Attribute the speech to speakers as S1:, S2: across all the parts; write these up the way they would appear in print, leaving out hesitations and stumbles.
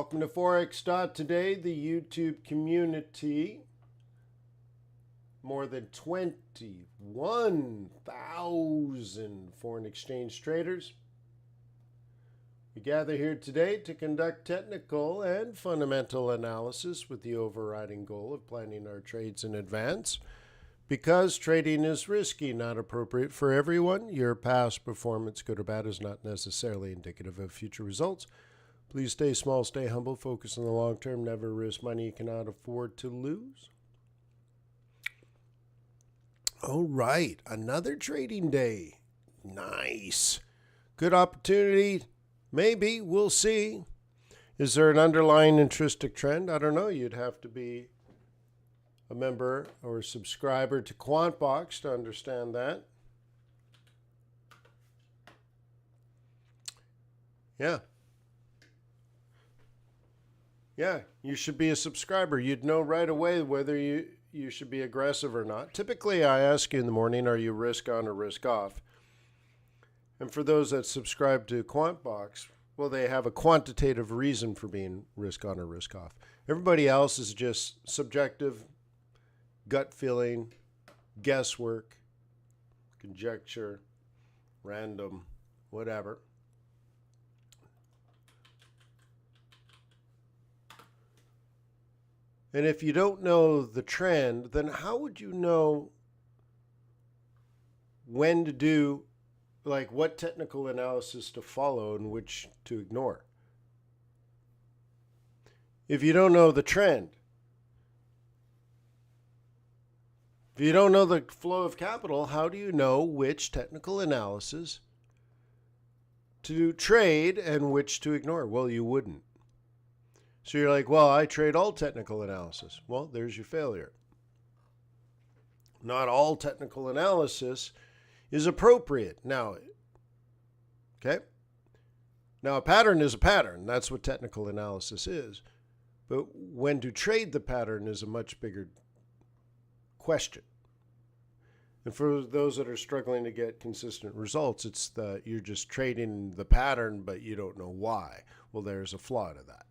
S1: Welcome to Forex.Today, the YouTube community. More than 21,000 foreign exchange traders. We gather here today to conduct technical and fundamental analysis with the overriding goal of planning our trades in advance. Because trading is risky, not appropriate for everyone, your past performance, good or bad, is not necessarily indicative of future results. Please stay small, stay humble, focus on the long term, never risk money you cannot afford to lose. All right, another trading day. Nice. Good opportunity. Maybe. We'll see. Is there an underlying intrinsic trend? I don't know. You'd have to be a member or a subscriber to QuantBox to understand that. Yeah, you should be a subscriber. You'd know right away whether you should be aggressive or not. Typically, I ask you in the morning, are you risk on or risk off? And for those that subscribe to QuantBox, well, they have a quantitative reason for being risk on or risk off. Everybody else is just subjective, gut feeling, guesswork, conjecture, random, whatever. And if you don't know the trend, then how would you know when to do, like what technical analysis to follow and which to ignore? If you don't know the trend, if you don't know the flow of capital, how do you know which technical analysis to trade and which to ignore? Well, you wouldn't. So you're like, well, I trade all technical analysis. Well, there's your failure. Not all technical analysis is appropriate. Now, okay? Now, a pattern is a pattern. That's what technical analysis is. But when to trade the pattern is a much bigger question. And for those that are struggling to get consistent results, it's that you're just trading the pattern, but you don't know why. Well, there's a flaw to that.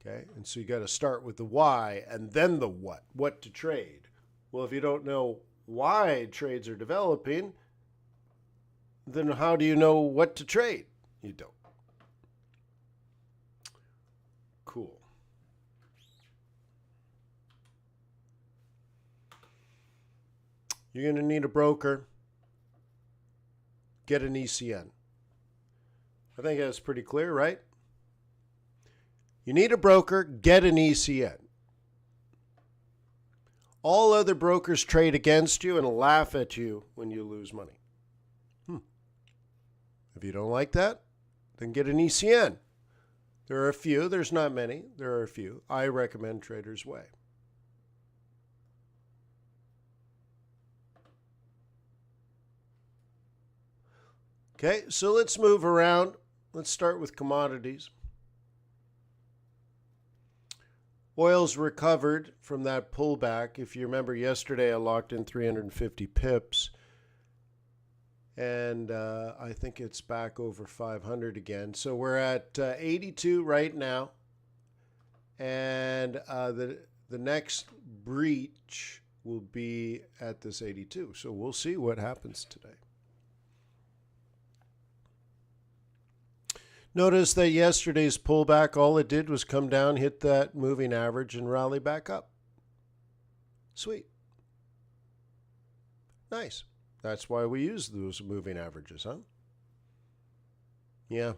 S1: Okay, and so you got to start with the why and then the what to trade. Well, if you don't know why trades are developing, then how do you know what to trade? You don't. Cool. You're going to need a broker. Get an ECN. I think that's pretty clear, right? You need a broker, get an ECN. All other brokers trade against you and laugh at you when you lose money. If you don't like that, then get an ECN. There are a few. There's not many. There are a few. I recommend Trader's Way. Okay, so let's move around. Let's start with commodities. Oil's recovered from that pullback. If you remember yesterday, I locked in 350 pips. And I think it's back over 500 again. So we're at 82 right now. And the next breach will be at this 82. So we'll see what happens today. Notice that yesterday's pullback, all it did was come down, hit that moving average, and rally back up. Sweet. Nice. That's why we use those moving averages, huh? Yeah.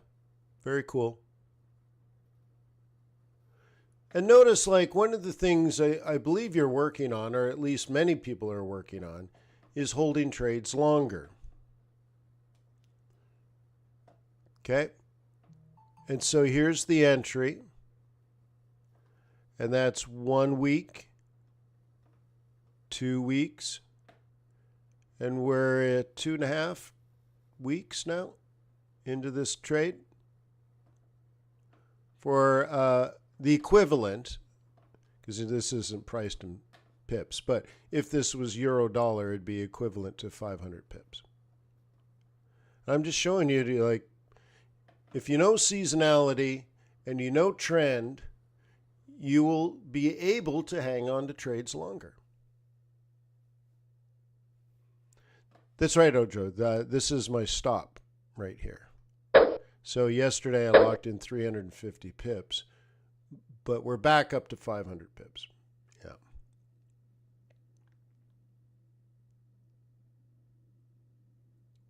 S1: Very cool. And notice, like, one of the things I believe you're working on, or at least many people are working on, is holding trades longer. Okay? And so here's the entry, and that's 1 week, 2 weeks, and we're at 2.5 weeks now into this trade. For the equivalent, because this isn't priced in pips, but if this was euro dollar, it'd be equivalent to 500 pips. I'm just showing you, like, if you know seasonality and you know trend, you will be able to hang on to trades longer. That's right, Ojo. This is my stop right here. So yesterday I locked in 350 pips, but we're back up to 500 pips. Yeah.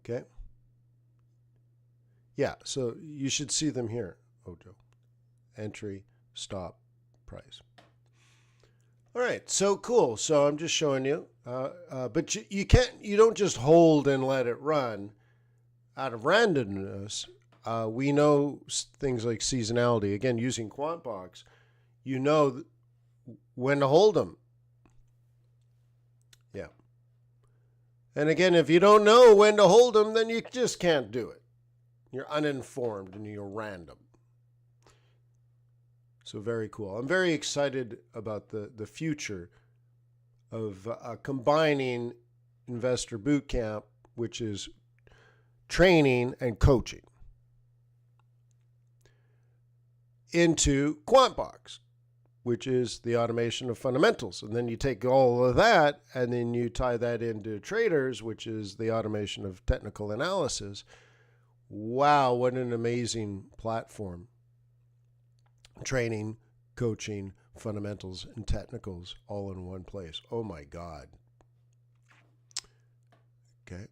S1: Okay. Yeah, so you should see them here, Ojo. Entry, stop, price. All right, so cool. So I'm just showing you, but you don't just hold and let it run out of randomness. We know things like seasonality. Again, using QuantBox, you know when to hold them. Yeah. And again, if you don't know when to hold them, then you just can't do it. You're uninformed and you're random. So very cool. I'm very excited about the future of combining Investor Bootcamp, which is training and coaching, into QuantBox, which is the automation of fundamentals. And then you take all of that and then you tie that into traders, which is the automation of technical analysis. Wow, what an amazing platform. Training, coaching, fundamentals, and technicals all in one place. Oh my God. Okay.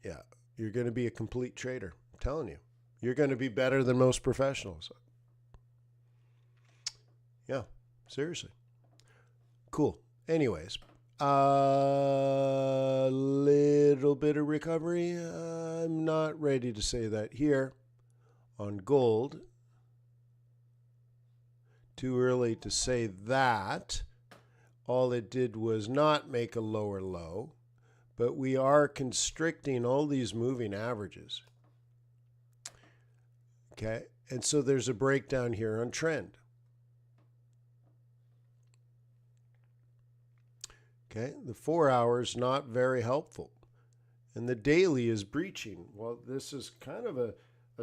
S1: Yeah. You're going to be a complete trader. I'm telling you. You're going to be better than most professionals. Yeah. Seriously. Cool. Anyways. A little bit of recovery. I'm not ready to say that here on gold. Too early to say that. All it did was not make a lower low, but we are constricting all these moving averages. Okay, and so there's a breakdown here on trend. Okay, the 4 hours not very helpful. And the daily is breaching. Well, this is kind of a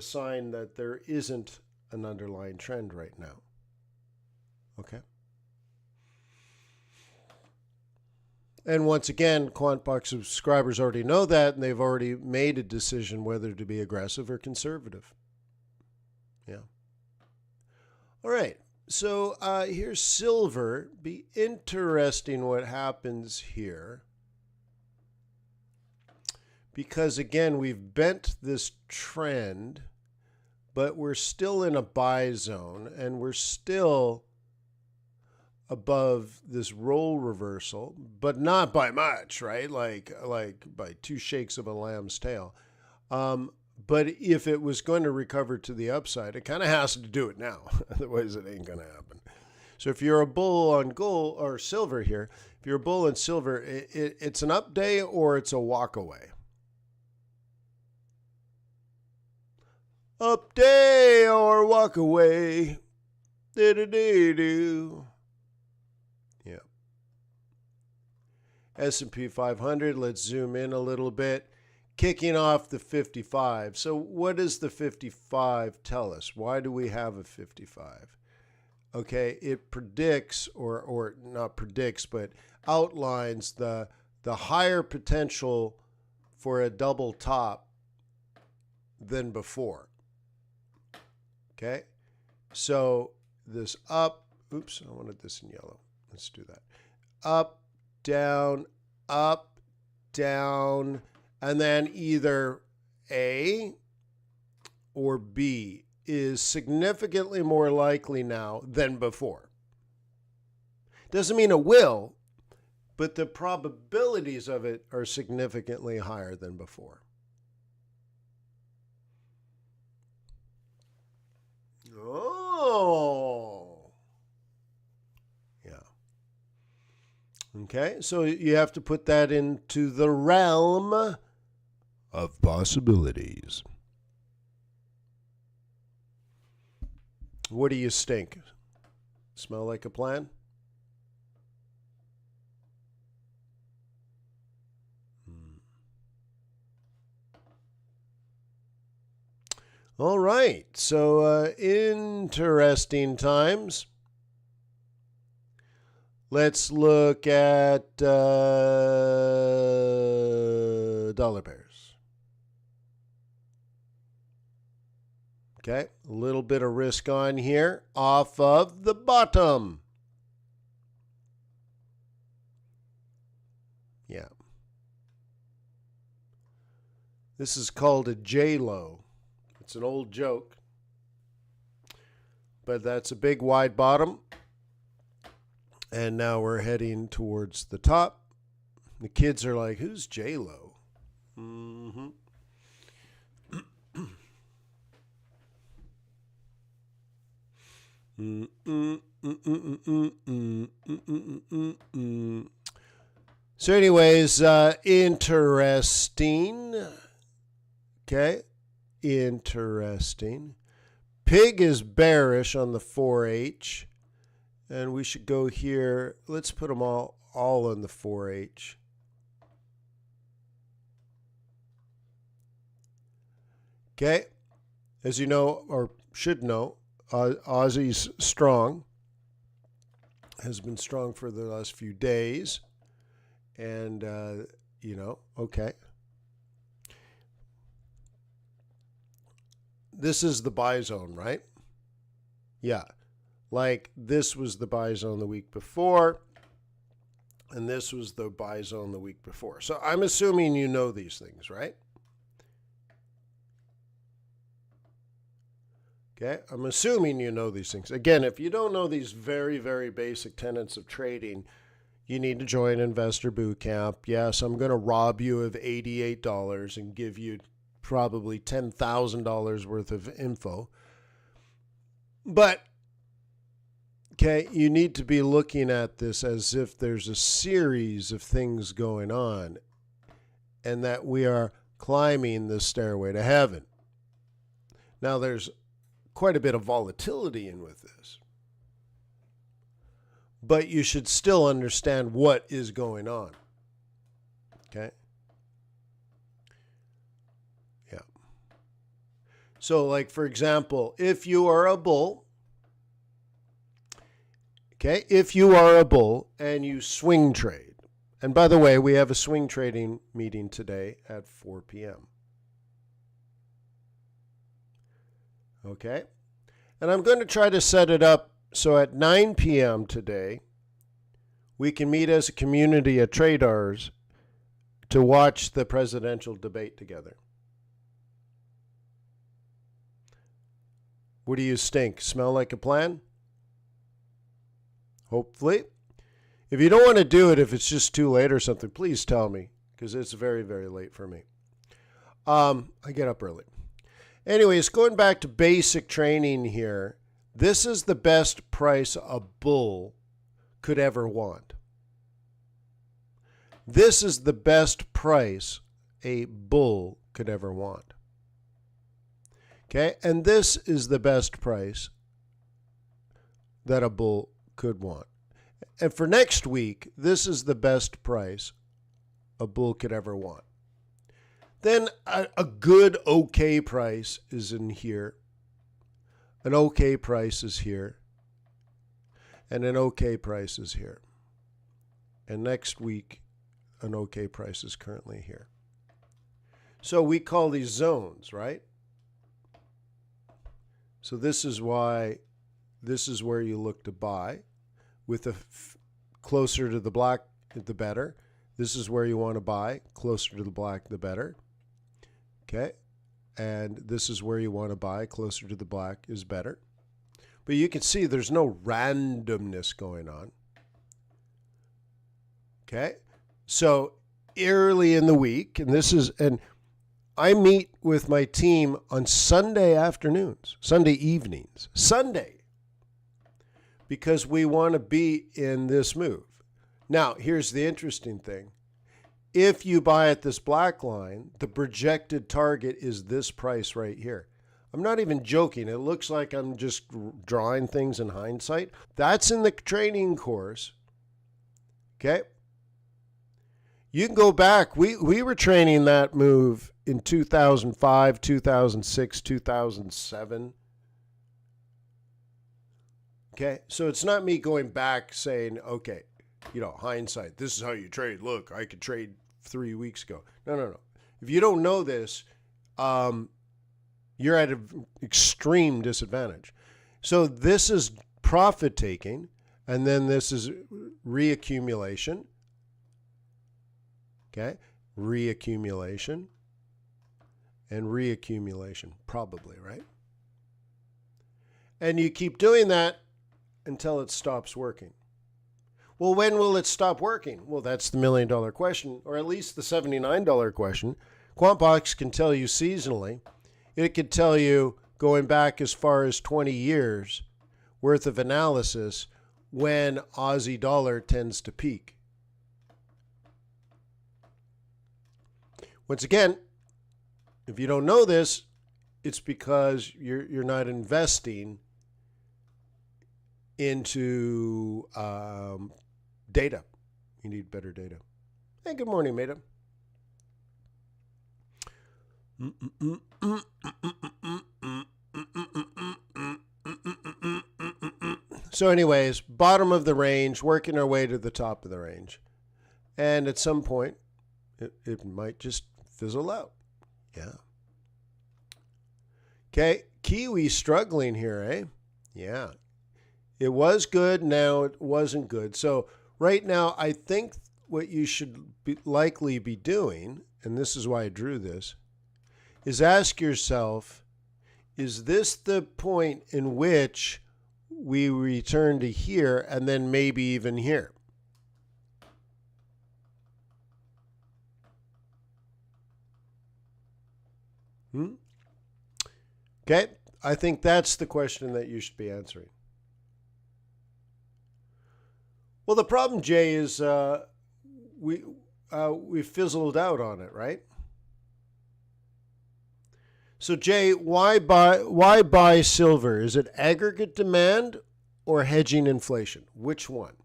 S1: sign that there isn't an underlying trend right now. Okay. And once again, QuantBox subscribers already know that, and they've already made a decision whether to be aggressive or conservative. Yeah. All right. So here's silver. Be interesting what happens here. Because, again, we've bent this trend, but we're still in a buy zone, and we're still above this roll reversal, but not by much, right? Like by 2 shakes of a lamb's tail. But if it was going to recover to the upside, it kind of has to do it now. Otherwise, it ain't going to happen. So if you're a bull on gold or silver here, if you're a bull on silver, it's an up day or it's a walk away. Up day or walk away. Do-do-do-do. Yeah. S&P 500, let's zoom in a little bit. Kicking off the 55. So what does the 55 tell us? Why do we have a 55? Okay, it predicts, or not predicts, but outlines the higher potential for a double top than before. Okay, so this up, oops, I wanted this in yellow. Let's do that. Up, down, and then either A or B is significantly more likely now than before. Doesn't mean it will, but the probabilities of it are significantly higher than before. Oh. Yeah. Okay, so you have to put that into the realm of possibilities. What do you stink? Smell like a plan? All right, so interesting times. Let's look at dollar pairs. Okay, a little bit of risk on here off of the bottom. Yeah. This is called a J-Lo. It's an old joke, but that's a big wide bottom. And now we're heading towards the top. The kids are like, who's J-Lo? Mm-hmm. So anyways, interesting. Okay, interesting. Pig is bearish on the 4H. And we should go here. Let's put them all on the 4H. Okay. As you know, or should know, Aussie's strong. Has been strong for the last few days. And, okay. This is the buy zone, right? Yeah. Like this was the buy zone the week before, and this was the buy zone the week before. So I'm assuming you know these things, right? Okay, I'm assuming you know these things. Again, if you don't know these very, very basic tenets of trading, you need to join Investor Bootcamp. Yes, I'm going to rob you of $88 and give you probably $10,000 worth of info. But okay, you need to be looking at this as if there's a series of things going on and that we are climbing the stairway to heaven. Now, there's quite a bit of volatility in with this, but you should still understand what is going on. Okay? Yeah. So, like, for example, if you are a bull, okay, if you are a bull and you swing trade, and by the way, we have a swing trading meeting today at 4 p.m. Okay, and I'm going to try to set it up so at 9 p.m. today, we can meet as a community at Traders to watch the presidential debate together. What do you stink? Smell like a plan? Hopefully. If you don't want to do it, if it's just too late or something, please tell me, because it's very, very late for me. I get up early. Anyways, going back to basic training here, this is the best price a bull could ever want. This is the best price a bull could ever want. Okay, and this is the best price that a bull could want. And for next week, this is the best price a bull could ever want. Then a good okay price is in here. An okay price is here. And an okay price is here. And next week, an okay price is currently here. So we call these zones, right? So this is why this is where you look to buy. With the closer to the black, the better. This is where you want to buy. Closer to the black, the better. Okay, and this is where you want to buy. Closer to the black is better. But you can see there's no randomness going on. Okay, so early in the week, and I meet with my team on Sunday afternoons, Sunday evenings, because we want to be in this move. Now, here's the interesting thing. If you buy at this black line, the projected target is this price right here. I'm not even joking. It looks like I'm just drawing things in hindsight. That's in the training course. Okay? You can go back. We were training that move in 2005, 2006, 2007. Okay, so it's not me going back saying, okay, hindsight, this is how you trade. Look, I could trade 3 weeks ago. No. If you don't know this, you're at an extreme disadvantage. So this is profit taking, and then this is reaccumulation. Okay, reaccumulation and reaccumulation, probably, right? And you keep doing that until it stops working. Well, when will it stop working? Well, that's the $1 million question, or at least the $79 question. QuantBox can tell you seasonally. It could tell you going back as far as 20 years worth of analysis when Aussie dollar tends to peak. Once again, if you don't know this, it's because you're not investing into data. You need better data. Hey, good morning, Meta. So anyways, bottom of the range, working our way to the top of the range. And at some point, it might just fizzle out. Yeah. Okay, Kiwi struggling here, eh? Yeah. It was good, now it wasn't good. So right now, I think what you should likely be doing, and this is why I drew this, is ask yourself, is this the point in which we return to here and then maybe even here? Okay, I think that's the question that you should be answering. Well, the problem, Jay, is we fizzled out on it, right? So, Jay, why buy silver? Is it aggregate demand or hedging inflation? Which one?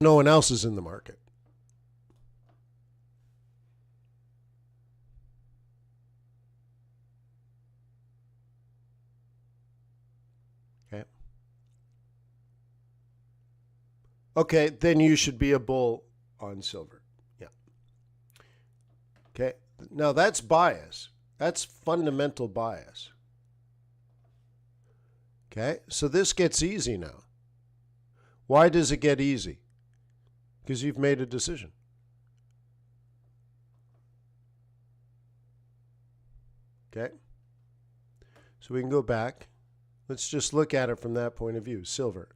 S1: No one else is in the market. Okay, then you should be a bull on silver. Yeah. Okay, now that's bias. That's fundamental bias. Okay, so this gets easy now. Why does it get easy? Because you've made a decision. Okay, so we can go back. Let's just look at it from that point of view. Silver.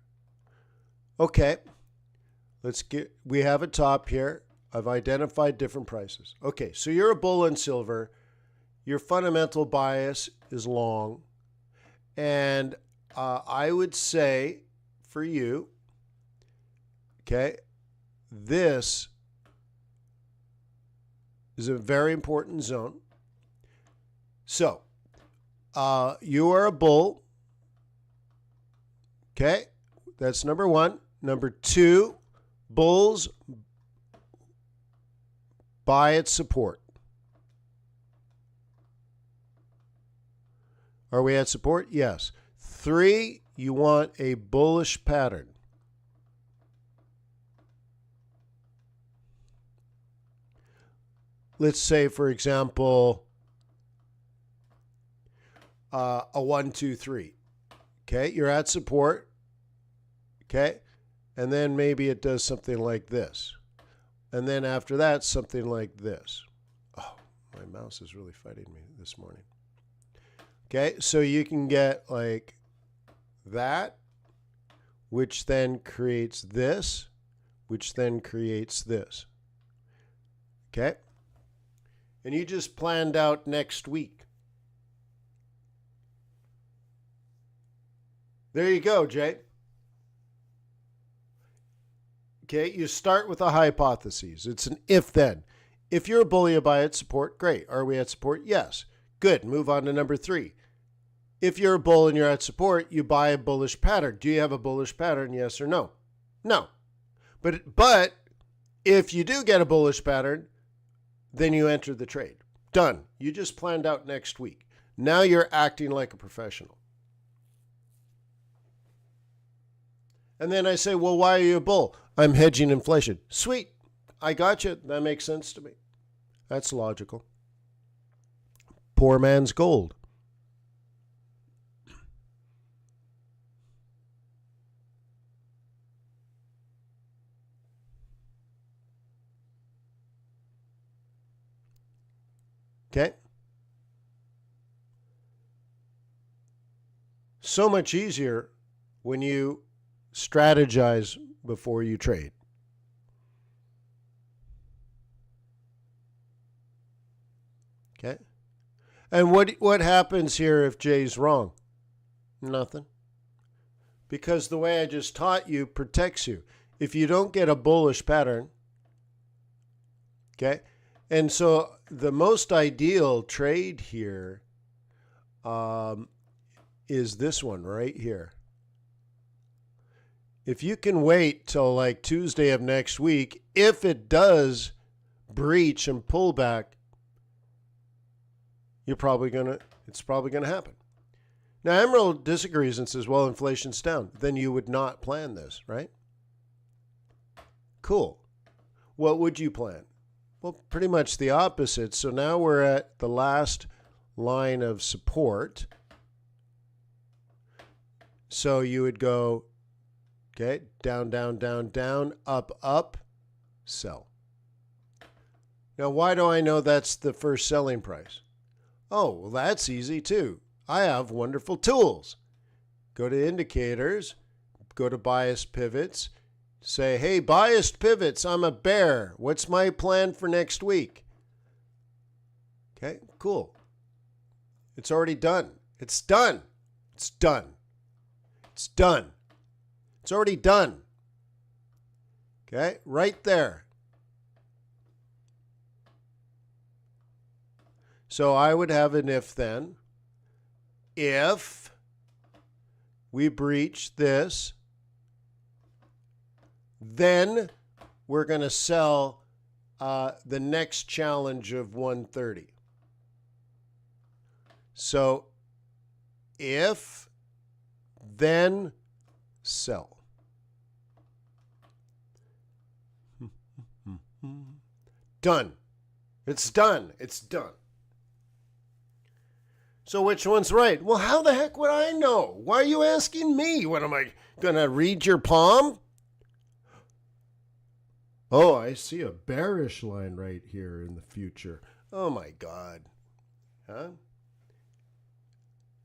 S1: Okay. We have a top here. I've identified different prices. Okay, so you're a bull in silver. Your fundamental bias is long. And I would say for you, okay, this is a very important zone. So you are a bull. Okay, that's number one. Number two, bulls buy at support. Are we at support? Yes. 3, you want a bullish pattern. Let's say, for example, a 1, 2, 3. Okay, you're at support. Okay. And then maybe it does something like this. And then after that, something like this. Oh, my mouse is really fighting me this morning. Okay, so you can get like that, which then creates this, which then creates this. Okay? And you just planned out next week. There you go, Jay. Okay, you start with a hypothesis. It's an if-then. If you're a bull, you buy at support, great. Are we at support? Yes. Good. Move on to number 3. If you're a bull and you're at support, you buy a bullish pattern. Do you have a bullish pattern, yes or no? No. But if you do get a bullish pattern, then you enter the trade. Done. You just planned out next week. Now you're acting like a professional. And then I say, well, why are you a bull? I'm hedging inflation. Sweet. I got you. That makes sense to me. That's logical. Poor man's gold. Okay? So much easier when you strategize before you trade. Okay? And what happens here if Jay's wrong? Nothing. Because the way I just taught you protects you. If you don't get a bullish pattern, okay? And so the most ideal trade here is this one right here. If you can wait till like Tuesday of next week, if it does breach and pull back, it's probably gonna happen. Now Emerald disagrees and says, well, inflation's down. Then you would not plan this, right? Cool. What would you plan? Well, pretty much the opposite. So now we're at the last line of support. So you would go, okay, down, down, down, down, up, up, sell. Now, why do I know that's the first selling price? Oh, well, that's easy too. I have wonderful tools. Go to indicators, go to biased pivots, say, hey, biased pivots, I'm a bear. What's my plan for next week? Okay, cool. It's already done. It's done. It's done. It's done. It's already done. Okay, right there. So I would have an if then. If we breach this, then we're going to sell the next challenge of 130. So if, then sell. Done. It's done. It's done. So which one's right? Well, how the heck would I know? Why are you asking me? What, am I going to read your palm? Oh, I see a bearish line right here in the future. Oh, my God. Huh?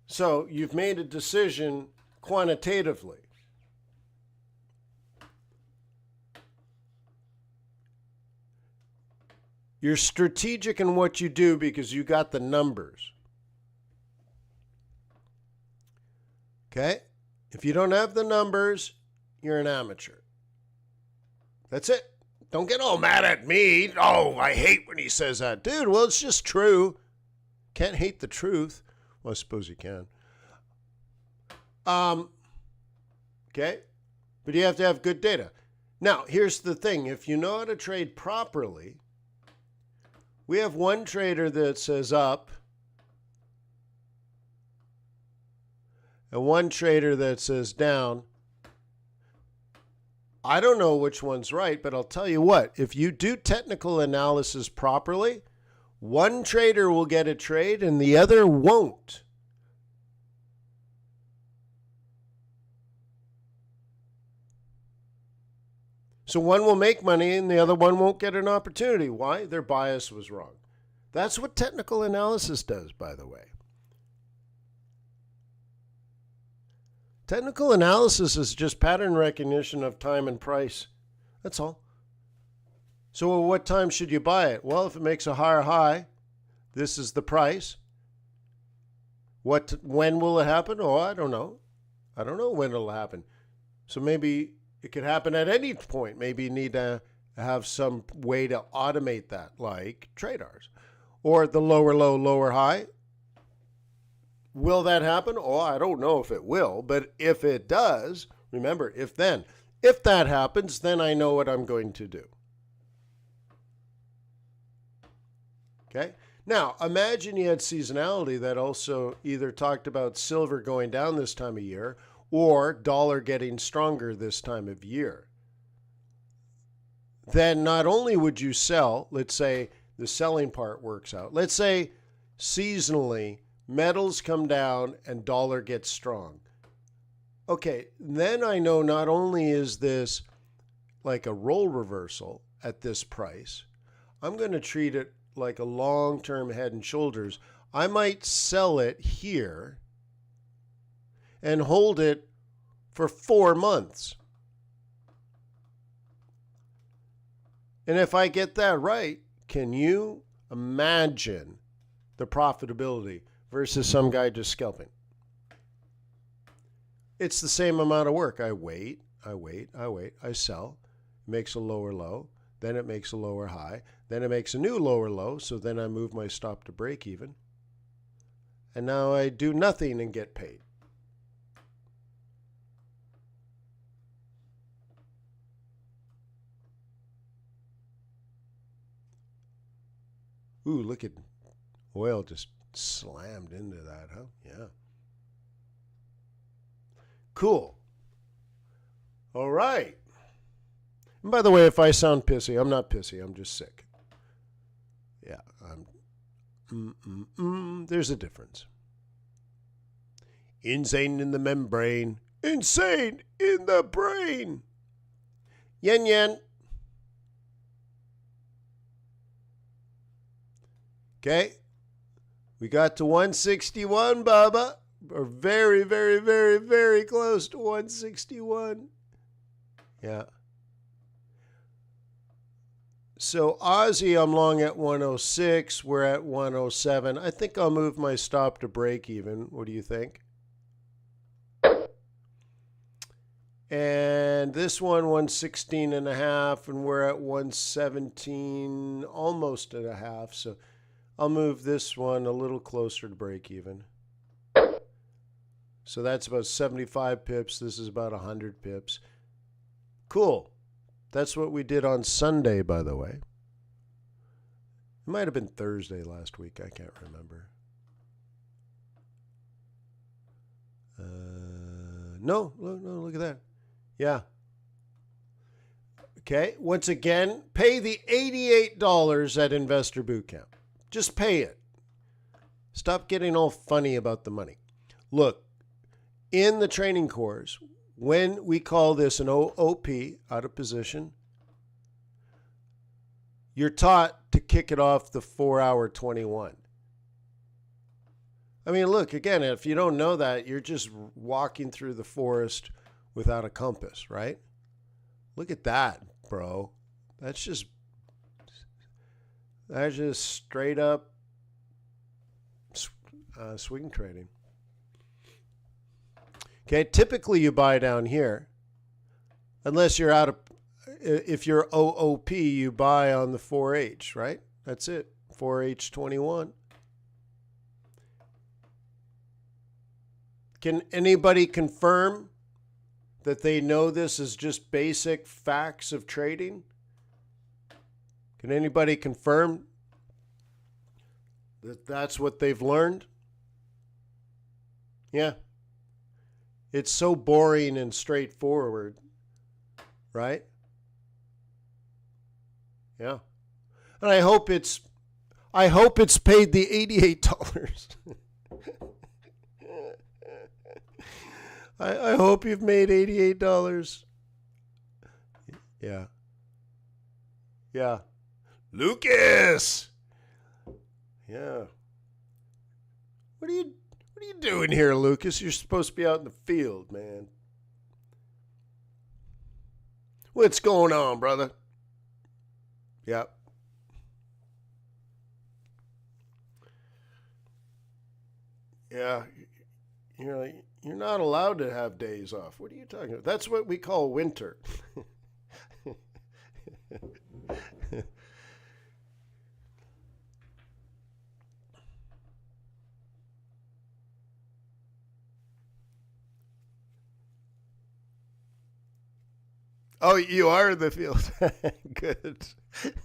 S1: So you've made a decision quantitatively. You're strategic in what you do because you got the numbers. Okay? If you don't have the numbers, you're an amateur. That's it. Don't get all mad at me. Oh, I hate when he says that. Dude, well, it's just true. Can't hate the truth. Well, I suppose you can. Okay? But you have to have good data. Now, here's the thing. If you know how to trade properly, we have one trader that says up and one trader that says down. I don't know which one's right, but I'll tell you what. If you do technical analysis properly, one trader will get a trade and the other won't. So one will make money and the other one won't get an opportunity. Why? Their bias was wrong. That's what technical analysis does, by the way. Technical analysis is just pattern recognition of time and price. That's all. So at what time should you buy it? Well, if it makes a higher high, this is the price. When will it happen? Oh, I don't know. I don't know when it'll happen. So maybe it could happen at any point. Maybe you need to have some way to automate that, like traders. Or the lower low, lower high. Will that happen? Oh, I don't know if it will, but if it does, remember, if then. If that happens, then I know what I'm going to do. Okay? Now, imagine you had seasonality that also either talked about silver going down this time of year or dollar getting stronger this time of year. Then not only would you sell, let's say the selling part works out. Let's say seasonally metals come down and dollar gets strong. Okay, then I know not only is this like a role reversal at this price, I'm going to treat it like a long-term head and shoulders. I might sell it here and hold it for 4 months. And if I get that right, can you imagine the profitability versus some guy just scalping? It's the same amount of work. I wait, I sell, it makes a lower low, then it makes a lower high, then it makes a new lower low, so then I move my stop to break even. And now I do nothing and get paid. Ooh, look at oil just slammed into that, huh? Yeah. Cool. All right. And by the way, if I sound pissy, I'm not pissy. I'm just sick. Yeah, there's a difference. Insane in the membrane. Insane in the brain. Yen yen. Okay. We got to 161, Bubba. We're very, very, very, very close to 161. Yeah. So Aussie, I'm long at 106. We're at 107. I think I'll move my stop to break even. What do you think? And this one, 116 and a half, and we're at 117, almost at a half. So I'll move this one a little closer to break even. So that's about 75 pips. This is about 100 pips. Cool. That's what we did on Sunday, by the way. It might have been Thursday last week. I can't remember. No, look at that. Yeah. Okay. Once again, pay the $88 at Investor Bootcamp. Just pay it. Stop getting all funny about the money. Look, in the training course, when we call this an OP, out of position, you're taught to kick it off the 4-hour 21. I mean, look, again, if you don't know that, you're just walking through the forest without a compass, right? Look at that, bro. That's just straight up swing trading. Okay, typically you buy down here, unless you're out of, if you're OOP, you buy on the 4H, right? That's it, 4H21. Can anybody confirm that they know this is just basic facts of trading? Can anybody confirm that that's what they've learned? Yeah. It's so boring and straightforward, right? Yeah. And I hope it's paid the $88. I hope you've made $88. Yeah. Yeah. Lucas. Yeah. What are you doing here, Lucas? You're supposed to be out in the field, man. What's going on, brother? Yep. Yeah. You're not allowed to have days off. What are you talking about? That's what we call winter. Oh, you are in the field. Good.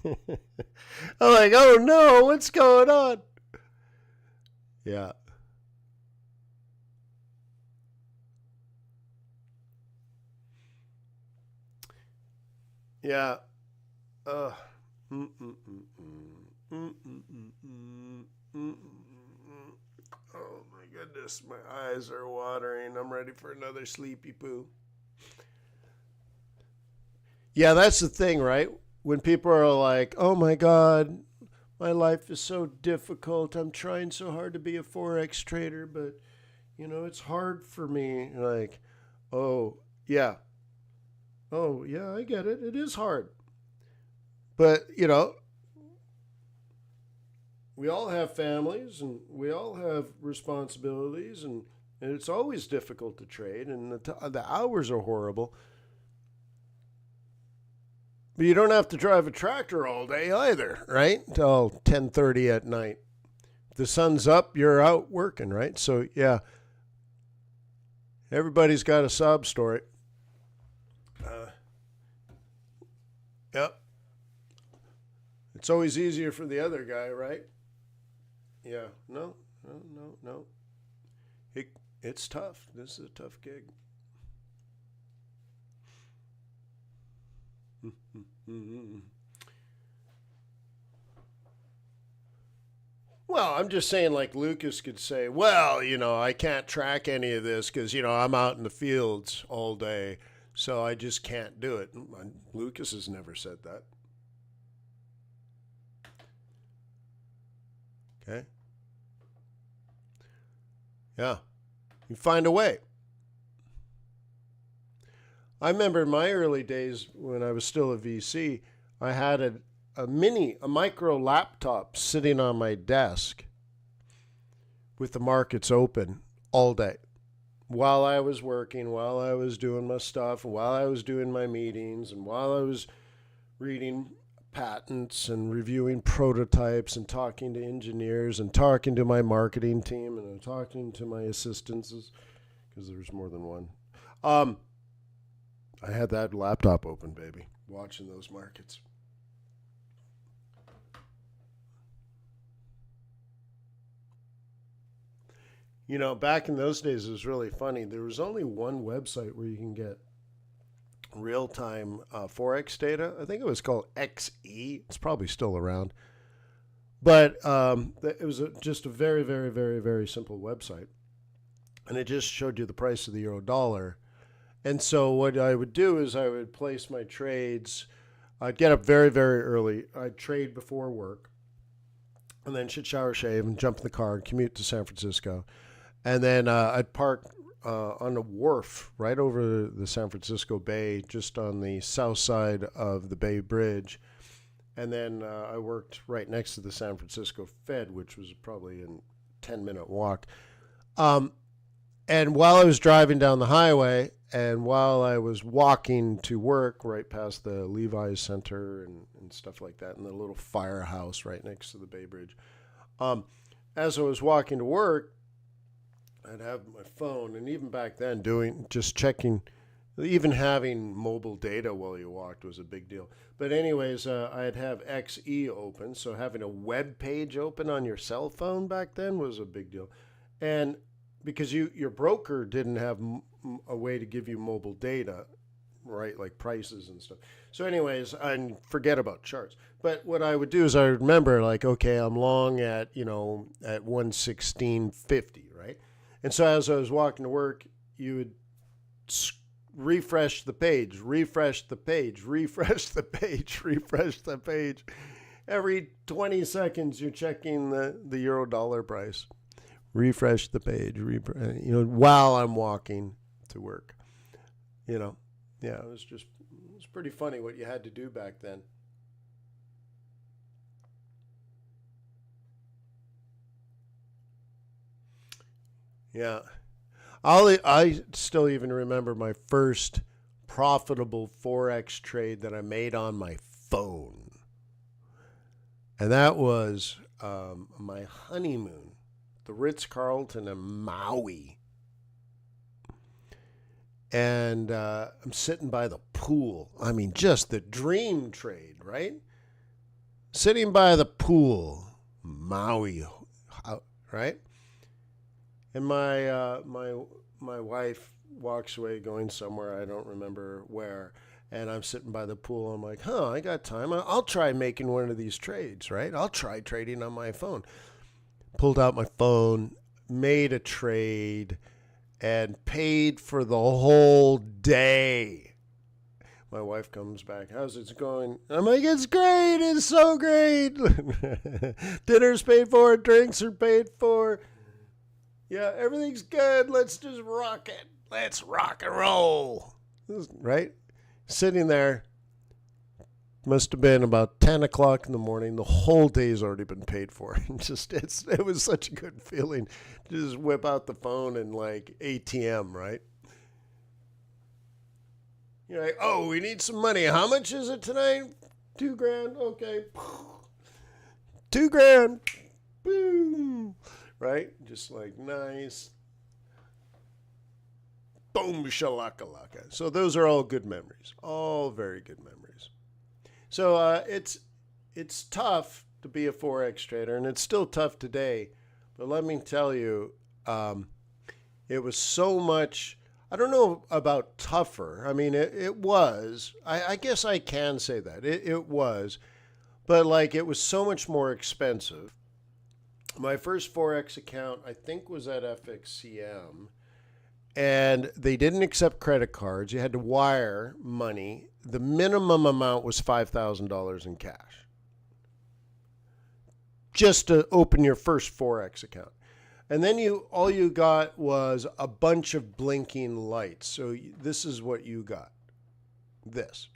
S1: I'm like, oh no, what's going on? Yeah. Yeah. Uh, mm, mm, mm, mm, mm, mm, mm, mm, mm, mm. Oh my goodness, my eyes are watering. I'm ready for another sleepy poo. Yeah, that's the thing, right? When people are like, oh my God, my life is so difficult. I'm trying so hard to be a Forex trader, but, it's hard for me. Like, oh, yeah. Oh, yeah, I get it. It is hard. But, we all have families and we all have responsibilities, and it's always difficult to trade, and the hours are horrible. But you don't have to drive a tractor all day either, right? Till 10:30 at night. If the sun's up, you're out working, right? So, yeah, everybody's got a sob story. Uh, yep. It's always easier for the other guy, right? Yeah. No, no, no, no. It, it's tough. This is a tough gig. Well, I'm just saying, like Lucas could say, well, I can't track any of this because, I'm out in the fields all day, so I just can't do it. Lucas has never said that. Okay. Yeah. You find a way. I remember in my early days when I was still a VC, I had a micro laptop sitting on my desk with the markets open all day while I was working, while I was doing my stuff, while I was doing my meetings, and while I was reading patents and reviewing prototypes and talking to engineers and talking to my marketing team and talking to my assistants because there's more than one. I had that laptop open, baby, watching those markets. Back in those days, it was really funny. There was only one website where you can get real time Forex data. I think it was called XE. It's probably still around. But it was just a very, very, very, very simple website. And it just showed you the price of the euro dollar. And so what I would do is I would place my trades. I'd get up very, very early. I'd trade before work. And then shower, shave, and jump in the car and commute to San Francisco. And then I'd park on a wharf right over the San Francisco Bay, just on the south side of the Bay Bridge. And then I worked right next to the San Francisco Fed, which was probably a 10-minute walk. And while I was driving down the highway and while I was walking to work right past the Levi's Center and stuff like that, and the little firehouse right next to the Bay Bridge, as I was walking to work, I'd have my phone, and even back then, just checking, even having mobile data while you walked was a big deal. But anyways, I'd have XE open, so having a web page open on your cell phone back then was a big deal, and because your broker didn't have a way to give you mobile data, right, like prices and stuff. So anyways, I forget about charts. But what I would do is I would remember, like, okay, I'm long at at 116.50, right? And so as I was walking to work, you would refresh the page, refresh the page, refresh the page, refresh the page. Every 20 seconds, you're checking the euro dollar price. Refresh the page, while I'm walking to work. Yeah, it was pretty funny what you had to do back then. Yeah. I still even remember my first profitable Forex trade that I made on my phone. And that was my honeymoon, the Ritz-Carlton in Maui. And I'm sitting by the pool. I mean, just the dream trade, right? Sitting by the pool, Maui, right? And my wife walks away going somewhere, I don't remember where, and I'm sitting by the pool. I'm like, I got time. I'll try making one of these trades, right? I'll try trading on my phone. Pulled out my phone, made a trade, and paid for the whole day. My wife comes back. How's it going? I'm like, it's great. It's so great. Dinner's paid for. Drinks are paid for. Yeah, everything's good. Let's just rock it. Let's rock and roll. Right? Sitting there. Must have been about 10 o'clock in the morning. The whole day's already been paid for. It was such a good feeling to just whip out the phone and like ATM, right? You're like, oh, we need some money. How much is it tonight? $2,000. Okay. $2,000. Boom. Right? Just like nice. Boom, shalakalaka. So those are all good memories. All very good memories. So it's tough to be a Forex trader, and it's still tough today. But let me tell you, it was so much. I don't know about tougher. I mean, it was. I guess I can say that. It was. But, like, it was so much more expensive. My first Forex account, I think, was at FXCM. And they didn't accept credit cards. You had to wire money. The minimum amount was $5,000 in cash. Just to open your first Forex account. And then all you got was a bunch of blinking lights. So this is what you got. This.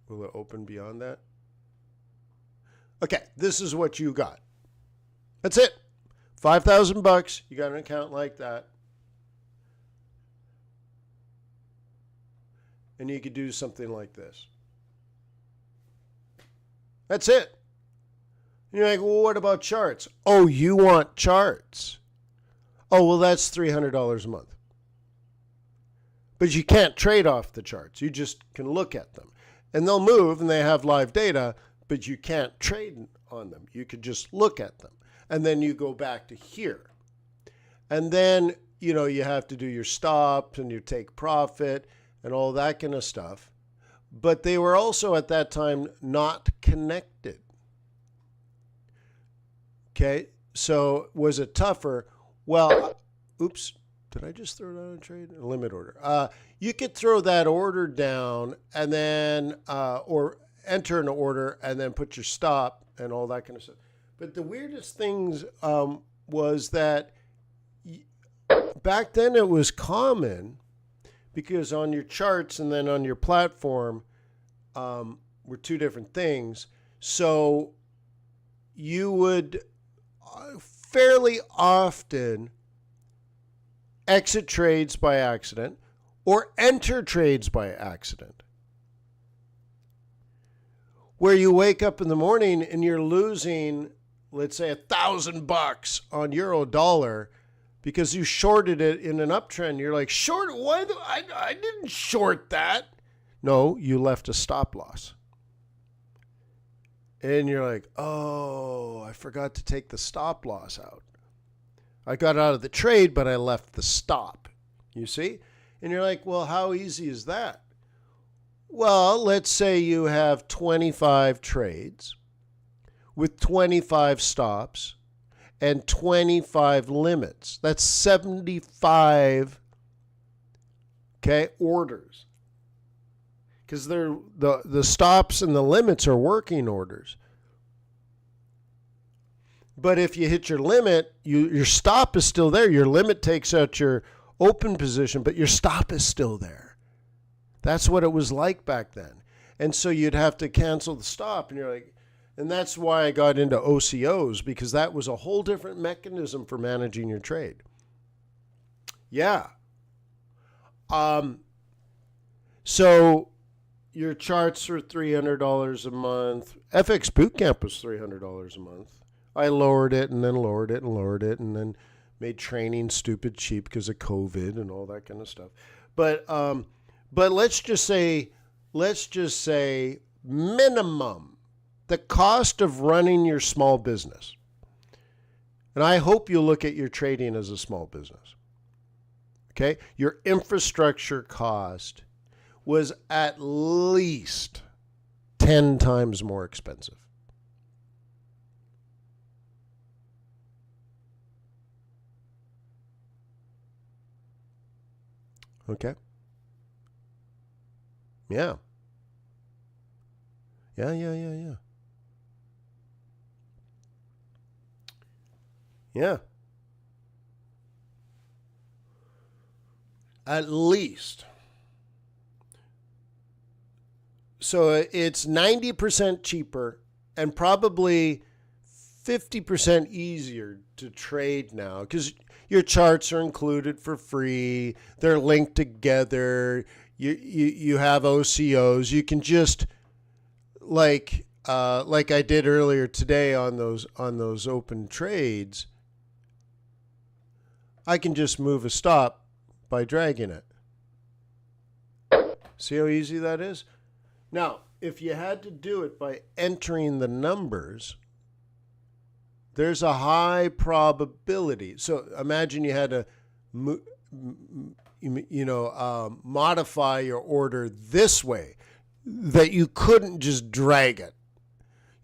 S1: Will it open beyond that? Okay, this is what you got. That's it. $5,000. You got an account like that. And you could do something like this. That's it. And you're like, well, what about charts? Oh, you want charts? Oh, well, that's $300 a month. But you can't trade off the charts. You just can look at them. And they'll move and they have live data, but you can't trade on them. You could just look at them. And then you go back to here. And then, you have to do your stops and your take profit and all that kind of stuff. But they were also at that time not connected. Okay, so was it tougher? Well, oops, did I just throw down a trade? A limit order. You could throw that order down and then, or enter an order and then put your stop and all that kind of stuff. But the weirdest things was that back then it was common because on your charts and then on your platform were two different things. So you would fairly often exit trades by accident or enter trades by accident. Where you wake up in the morning and you're losing, let's say, $1,000 on euro dollar because you shorted it in an uptrend. You're like, short? Why? I didn't short that. No, you left a stop loss. And you're like, oh, I forgot to take the stop loss out. I got out of the trade, but I left the stop. You see? And you're like, well, how easy is that? Well, let's say you have 25 trades with 25 stops and 25 limits. That's 75, orders. Because the stops and the limits are working orders. But if you hit your limit, your stop is still there. Your limit takes out your open position, but your stop is still there. That's what it was like back then. And so you'd have to cancel the stop. And you're like, and that's why I got into OCOs, because that was a whole different mechanism for managing your trade. Yeah. So your charts are $300 a month. FX Bootcamp was $300 a month. I lowered it and then lowered it and lowered it and then made training stupid cheap because of COVID and all that kind of stuff. But let's just say minimum the cost of running your small business, and I hope you look at your trading as a small business, okay? Your infrastructure cost was at least 10 times more expensive. Okay? Yeah. Yeah. Yeah. At least. So it's 90% cheaper and probably 50% easier to trade now because your charts are included for free. They're linked together. You have OCOs. You can just like I did earlier today on those open trades. I can just move a stop by dragging it. See how easy that is? Now, if you had to do it by entering the numbers, there's a high probability. So imagine you had to, modify your order this way, that you couldn't just drag it.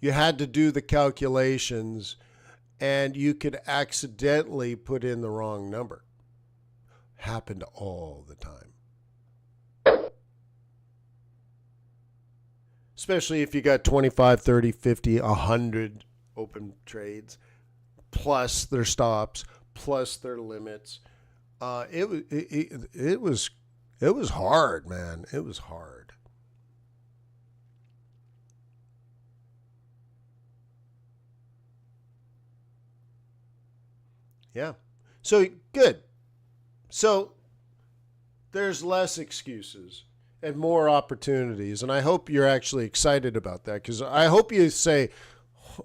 S1: You had to do the calculations, and you could accidentally put in the wrong number. Happened all the time. Especially if you got 25, 30, 50, 100 open trades, plus their stops, plus their limits. It was hard, man. It was hard. Yeah. So good. So there's less excuses and more opportunities. And I hope you're actually excited about that, because I hope you say,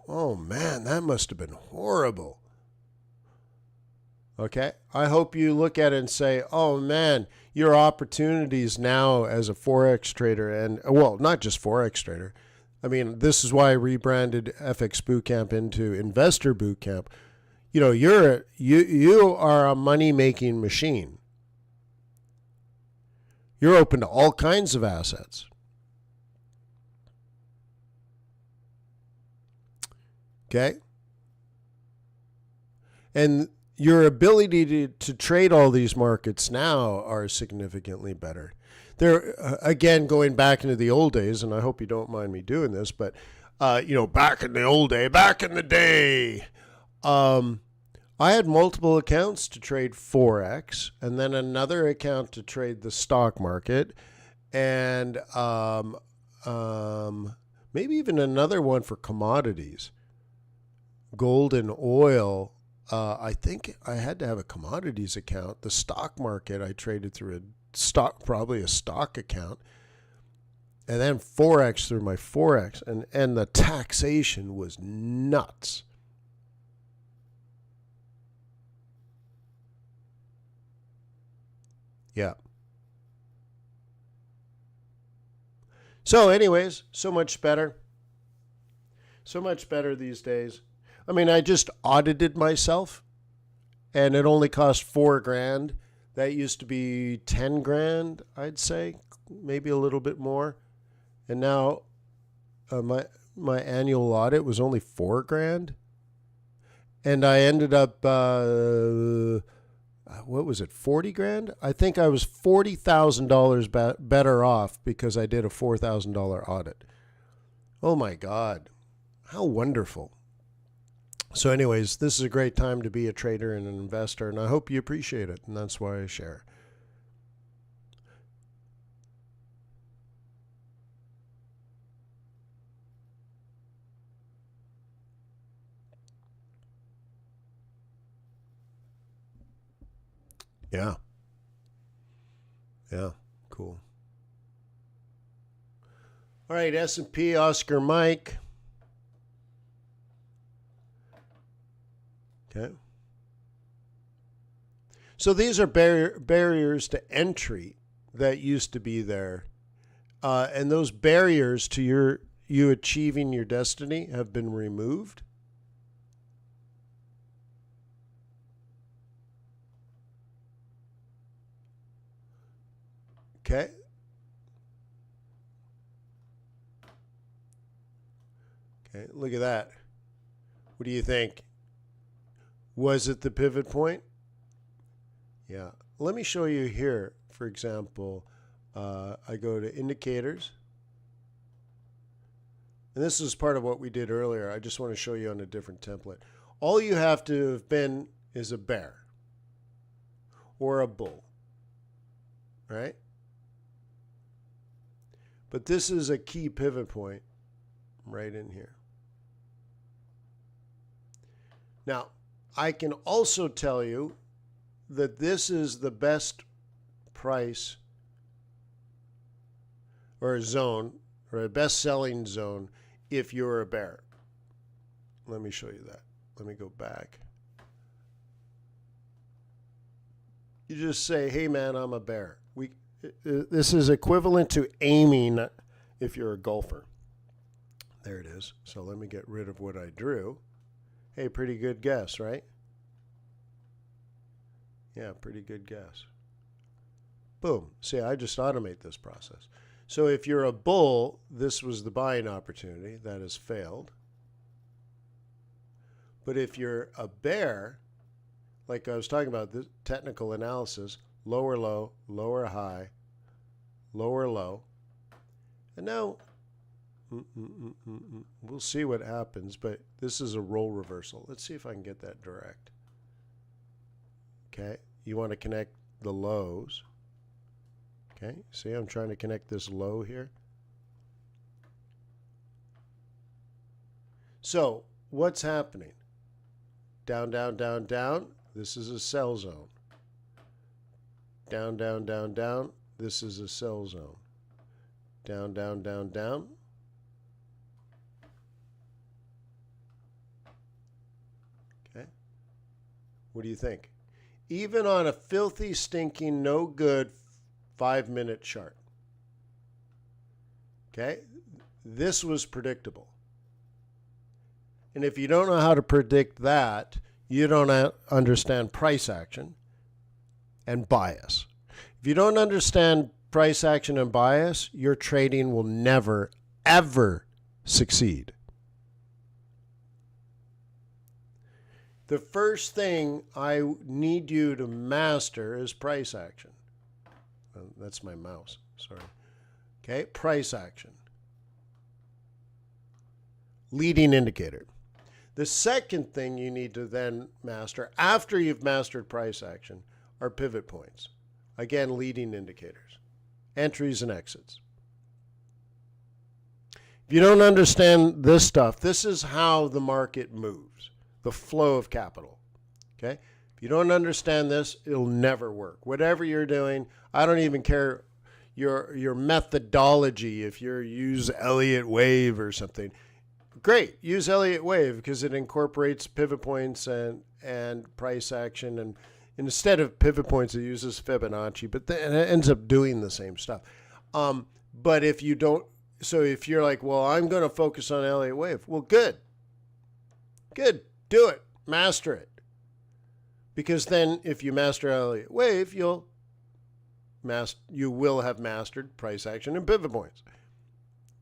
S1: oh man, that must have been horrible. Okay? I hope you look at it and say, oh man, your opportunities now as a Forex trader, and well, not just Forex trader. I mean, this is why I rebranded FX Bootcamp into Investor Bootcamp. You know, you are a money-making machine. You're open to all kinds of assets. Okay? And your ability to trade all these markets now are significantly better. They're, again, going back into the old days, and I hope you don't mind me doing this, but, back in the day, I had multiple accounts to trade Forex, and then another account to trade the stock market, and maybe even another one for commodities, gold and oil. I think I had to have a commodities account. The stock market, I traded through probably a stock account, and then Forex through my Forex, and the taxation was nuts. Yeah. So anyways, so much better. So much better these days. I mean, I just audited myself, and it only cost $4,000. That used to be $10,000, I'd say, maybe a little bit more. And now my annual audit was only $4,000, and I ended up what was it, $40,000? I think I was $40,000 better off because I did a $4,000 audit. Oh my God, how wonderful! So anyways, this is a great time to be a trader and an investor, and I hope you appreciate it, and that's why I share. Yeah. Yeah. Cool. All right, S&P, Oscar Mike. Okay. So these are barriers to entry that used to be there. And those barriers to you achieving your destiny have been removed. Okay. Okay, look at that. What do you think? Was it the pivot point? Yeah. Let me show you here. For example, I go to indicators. And this is part of what we did earlier. I just want to show you on a different template. All you have to have been is a bear or a bull, right? But this is a key pivot point right in here. Now, I can also tell you that this is the best price or a zone or a best selling zone if you're a bear. Let me show you that. Let me go back. You just say, hey man, I'm a bear. This is equivalent to aiming if you're a golfer. There it is. So let me get rid of what I drew. Hey, pretty good guess, right? Yeah, pretty good guess. Boom. See, I just automate this process. So if you're a bull, this was the buying opportunity. That has failed. But if you're a bear, like I was talking about, the technical analysis, lower low, lower high, lower low. And now we'll see what happens, but this is a role reversal. Let's see if I can get that direct. Okay, you want to connect the lows. Okay, see, I'm trying to connect this low here. So what's happening? Down, down, down, down. This is a sell zone. Down, down, down, down. This is a sell zone. Down, down, down, down. Okay. What do you think? Even on a filthy, stinking, no good 5-minute chart. Okay? This was predictable. And if you don't know how to predict that, you don't understand price action and bias. If you don't understand price action and bias, your trading will never, ever succeed. The first thing I need you to master is price action. That's my mouse, sorry. Okay, price action. Leading indicator. The second thing you need to then master, after you've mastered price action, are pivot points. Again, leading indicators, entries and exits. If you don't understand this stuff, this is how the market moves, the flow of capital. Okay? If you don't understand this, it'll never work. Whatever you're doing, I don't even care your methodology. If you use Elliott Wave or something, great. Use Elliott Wave because it incorporates pivot points and price action. And instead of pivot points, it uses Fibonacci, but then it ends up doing the same stuff. But if you don't, so if you're like, well, I'm going to focus on Elliott Wave. Well, good. Good. Do it. Master it. Because then if you master Elliott Wave, you will have mastered price action and pivot points.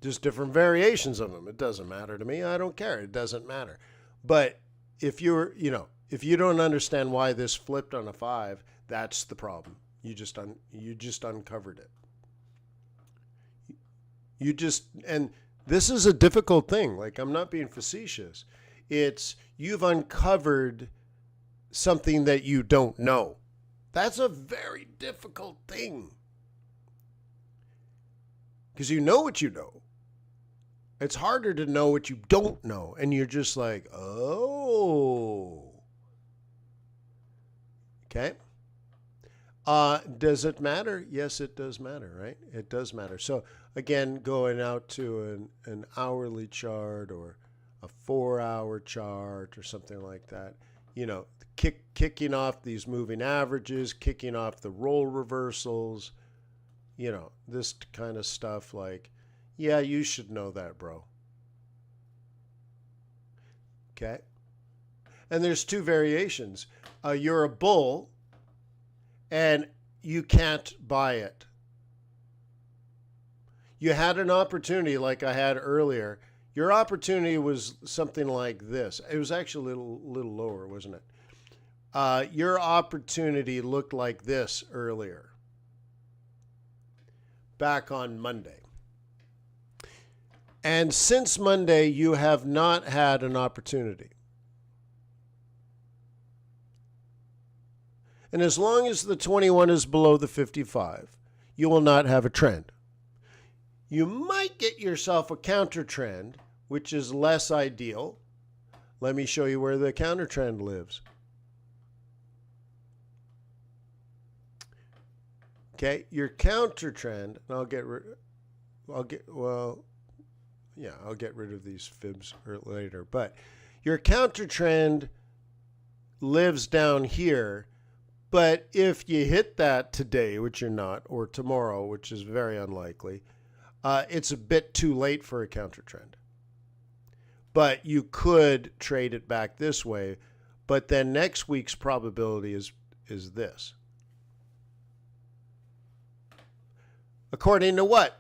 S1: Just different variations of them. It doesn't matter to me. I don't care. It doesn't matter. But if if you don't understand why this flipped on a 5, that's the problem. You just uncovered it. And this is a difficult thing. Like, I'm not being facetious. It's you've uncovered something that you don't know. That's a very difficult thing. Because you know what you know. It's harder to know what you don't know. And you're just like, oh. Okay. Does it matter? Yes, it does matter, right? It does matter. So again, going out to an hourly chart or a 4-hour chart or something like that, kicking off these moving averages, kicking off the role reversals, this kind of stuff, like, yeah, you should know that, bro. Okay? And there's two variations. You're a bull and you can't buy it. You had an opportunity like I had earlier. Your opportunity was something like this. It was actually a little lower, wasn't it? Your opportunity looked like this earlier, back on Monday. And since Monday, you have not had an opportunity. And as long as the 21 is below the 55, you will not have a trend. You might get yourself a counter trend, which is less ideal. Let me show you where the counter trend lives. Okay, your counter trend, and I'll get rid of these fibs later, but your counter trend lives down here. But if you hit that today, which you're not, or tomorrow, which is very unlikely, it's a bit too late for a counter trend. But you could trade it back this way, but then next week's probability is this. According to what?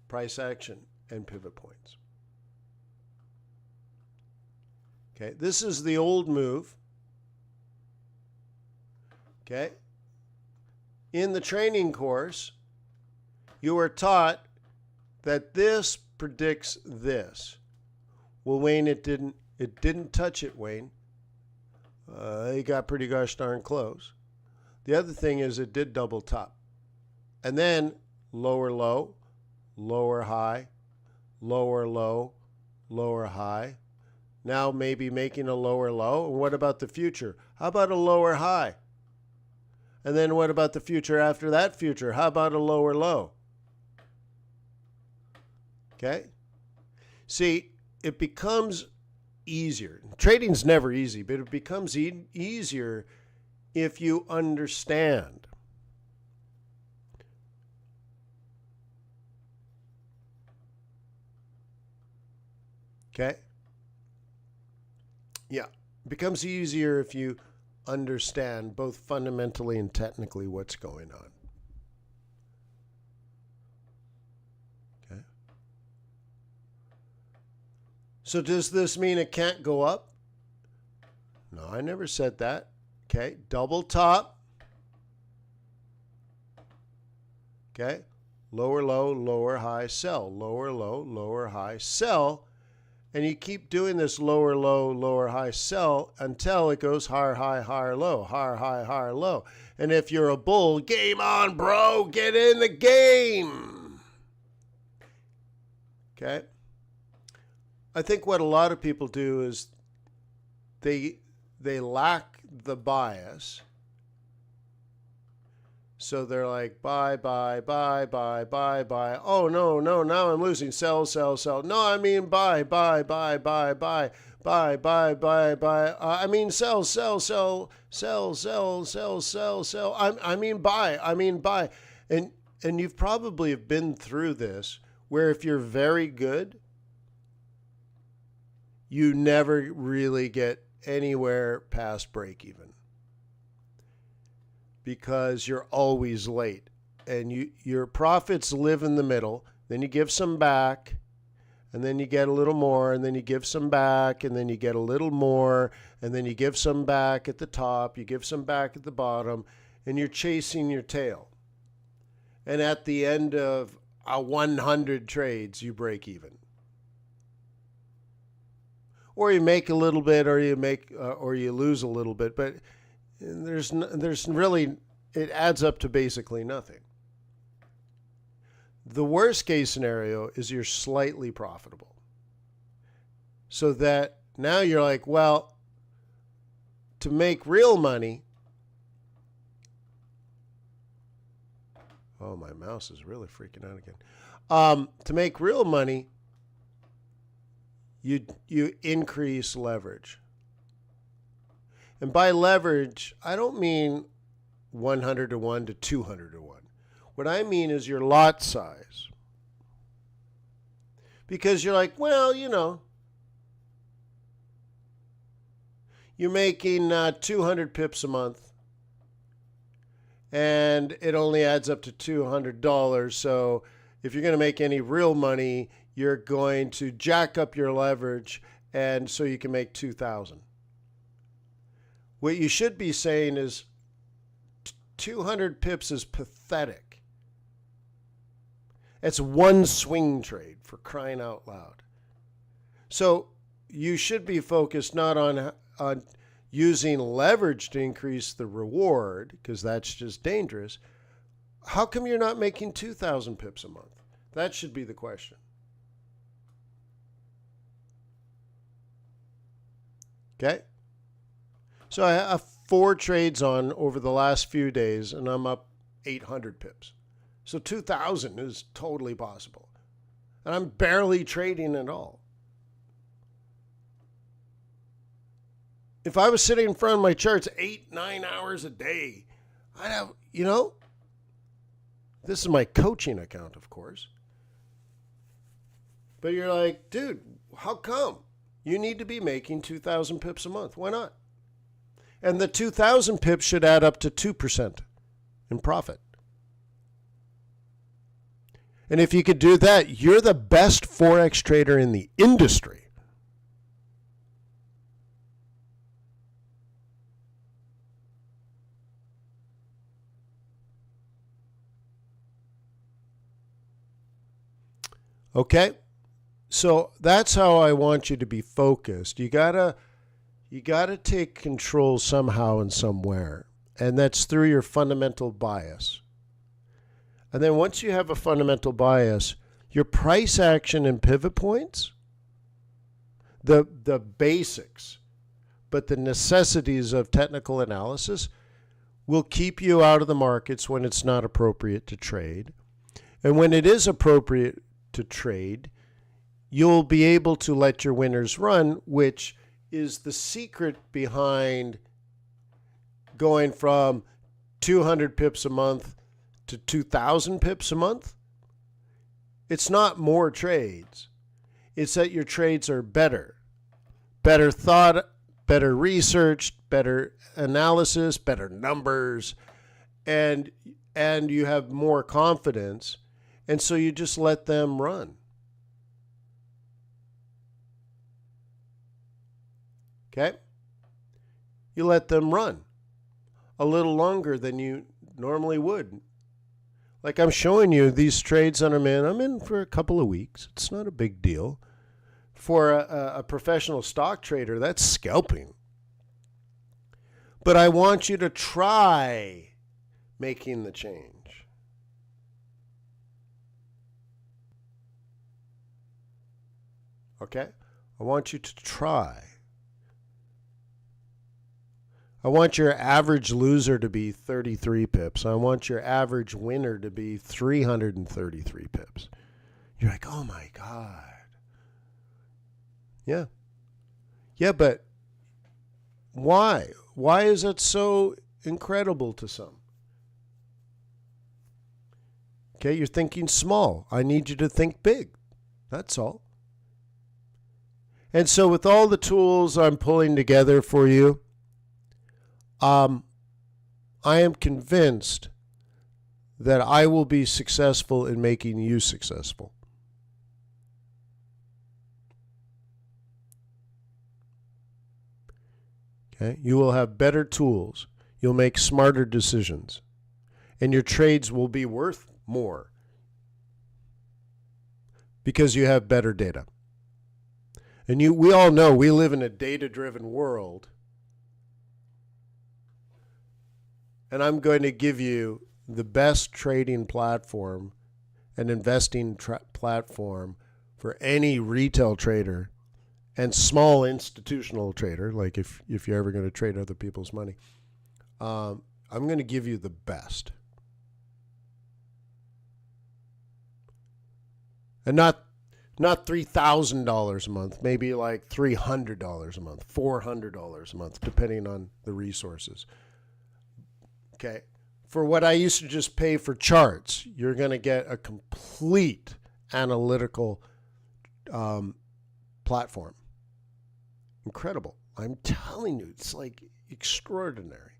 S1: Price action and pivot points. Okay, this is the old move. Okay. In the training course, you were taught that this predicts this. Well, Wayne, it didn't touch it, Wayne. It got pretty gosh darn close. The other thing is it did double top. And then lower low, lower high, lower low, lower high. Now maybe making a lower low. And what about the future? How about a lower high? And then what about the future after that future? How about a lower low? Okay? See, it becomes easier. Trading's never easy, but it becomes easier if you understand. Okay? Yeah, it becomes easier if you understand both fundamentally and technically what's going on. Okay. So does this mean it can't go up? No, I never said that. Okay, double top. Okay, lower low, lower high, sell. Lower low, lower high, sell. And you keep doing this lower low, lower high, sell until it goes higher, high, higher, low, higher, high, higher, low. And if you're a bull, game on, bro, get in the game. Okay? I think what a lot of people do is they lack the bias. So they're like, buy, buy, buy, buy, buy, buy. Oh, no, now I'm losing. Sell, sell, sell. No, I mean buy, buy, buy, buy, buy, buy, buy, buy, buy. I mean sell, sell, sell, sell, sell, sell, sell, sell. I mean buy. And you've probably been through this where if you're very good, you never really get anywhere past break even. Because you're always late and your profits live in the middle. Then you give some back and then you get a little more and then you give some back and then you get a little more and then you give some back at the top, you give some back at the bottom, and you're chasing your tail. And at the end of 100 trades, you break even. Or you make a little bit or you lose a little bit, but there's really, it adds up to basically nothing. The worst case scenario is you're slightly profitable. So that now you're like, well, to make real money, oh, my mouse is really freaking out again. To make real money, you increase leverage. And by leverage, I don't mean 100 to 1 to 200 to 1. What I mean is your lot size. Because you're like, well, you're making 200 pips a month, and it only adds up to $200. So if you're going to make any real money, you're going to jack up your leverage, and so you can make 2,000. What you should be saying is 200 pips is pathetic. It's one swing trade, for crying out loud. So you should be focused not on using leverage to increase the reward, because that's just dangerous. How come you're not making 2,000 pips a month? That should be the question. Okay? So I have 4 trades on over the last few days, and I'm up 800 pips. So 2,000 is totally possible. And I'm barely trading at all. If I was sitting in front of my charts 8-9 hours a day, I'd have, this is my coaching account, of course. But you're like, dude, how come? You need to be making 2,000 pips a month. Why not? And the 2,000 pips should add up to 2% in profit. And if you could do that, you're the best Forex trader in the industry. Okay? So that's how I want you to be focused. You gotta take control somehow and somewhere. And that's through your fundamental bias. And then once you have a fundamental bias, your price action and pivot points, the basics, but the necessities of technical analysis will keep you out of the markets when it's not appropriate to trade. And when it is appropriate to trade, you'll be able to let your winners run, which is the secret behind going from 200 pips a month to 2,000 pips a month. It's not more trades. It's that your trades are better thought, better researched, better analysis, better numbers, and you have more confidence, and so you just let them run. Okay? You let them run a little longer than you normally would. Like I'm showing you these trades that I'm in for a couple of weeks. It's not a big deal. For a professional stock trader, that's scalping. But I want you to try making the change. Okay? I want you to try. I want your average loser to be 33 pips. I want your average winner to be 333 pips. You're like, oh my God. Yeah. Yeah, but why? Why is it so incredible to some? Okay, you're thinking small. I need you to think big. That's all. And so with all the tools I'm pulling together for you, I am convinced that I will be successful in making you successful. Okay? You will have better tools. You'll make smarter decisions. And your trades will be worth more because you have better data. And we all know we live in a data-driven world. And I'm going to give you the best trading platform and investing platform for any retail trader and small institutional trader, like if you're ever going to trade other people's money. I'm going to give you the best. And not $3,000 a month, maybe like $300 a month, $400 a month, depending on the resources. Okay, for what I used to just pay for charts, you're going to get a complete analytical platform. Incredible. I'm telling you, it's like extraordinary.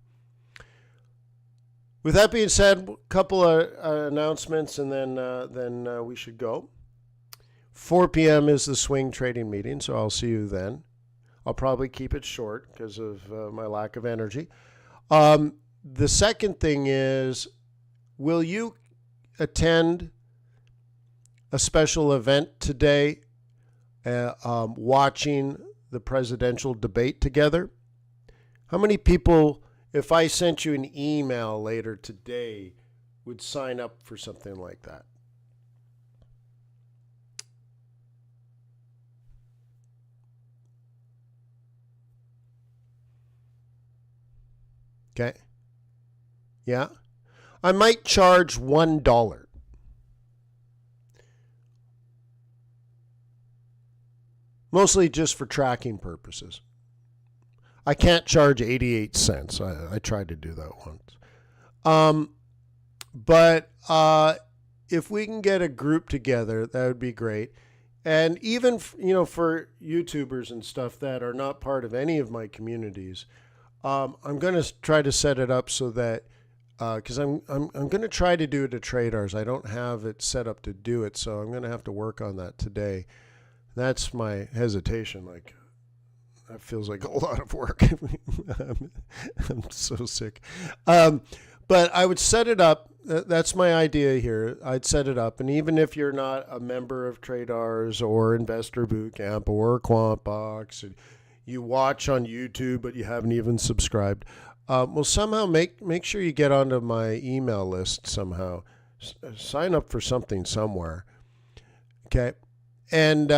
S1: With that being said, a couple of announcements, and then we should go. 4 p.m. is the swing trading meeting, so I'll see you then. I'll probably keep it short because of my lack of energy. The second thing is, will you attend a special event today, watching the presidential debate together? How many people, if I sent you an email later today, would sign up for something like that? Okay. Yeah. I might charge $1. Mostly just for tracking purposes. I can't charge 88 cents. I tried to do that once. But if we can get a group together, that would be great. And even, for YouTubers and stuff that are not part of any of my communities, I'm going to try to set it up so that, because I'm going to try to do it at Traders. I don't have it set up to do it, so I'm going to have to work on that today. That's my hesitation. Like, that feels like a lot of work. I'm so sick. But I would set it up. That's my idea here. I'd set it up. And even if you're not a member of Traders or Investor Bootcamp or QuantBox, and you watch on YouTube but you haven't even subscribed, well, somehow make sure you get onto my email list somehow. Sign up for something somewhere. Okay. And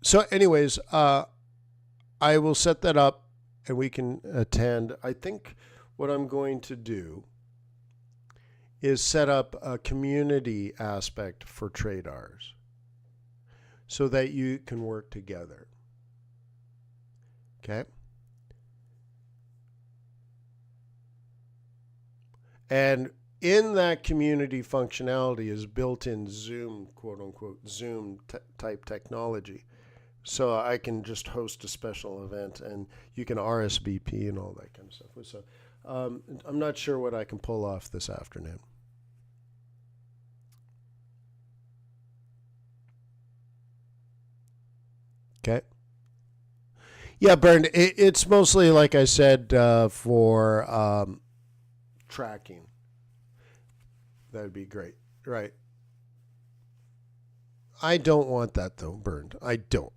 S1: so anyways, I will set that up and we can attend. I think what I'm going to do is set up a community aspect for Traders so that you can work together. Okay? And in that community functionality is built-in Zoom, quote-unquote, Zoom type technology. So I can just host a special event and you can RSVP and all that kind of stuff. So I'm not sure what I can pull off this afternoon. Okay. Yeah, Bernd, it's mostly, like I said, for tracking. That would be great. Right. I don't want that, though, Bernd. I don't.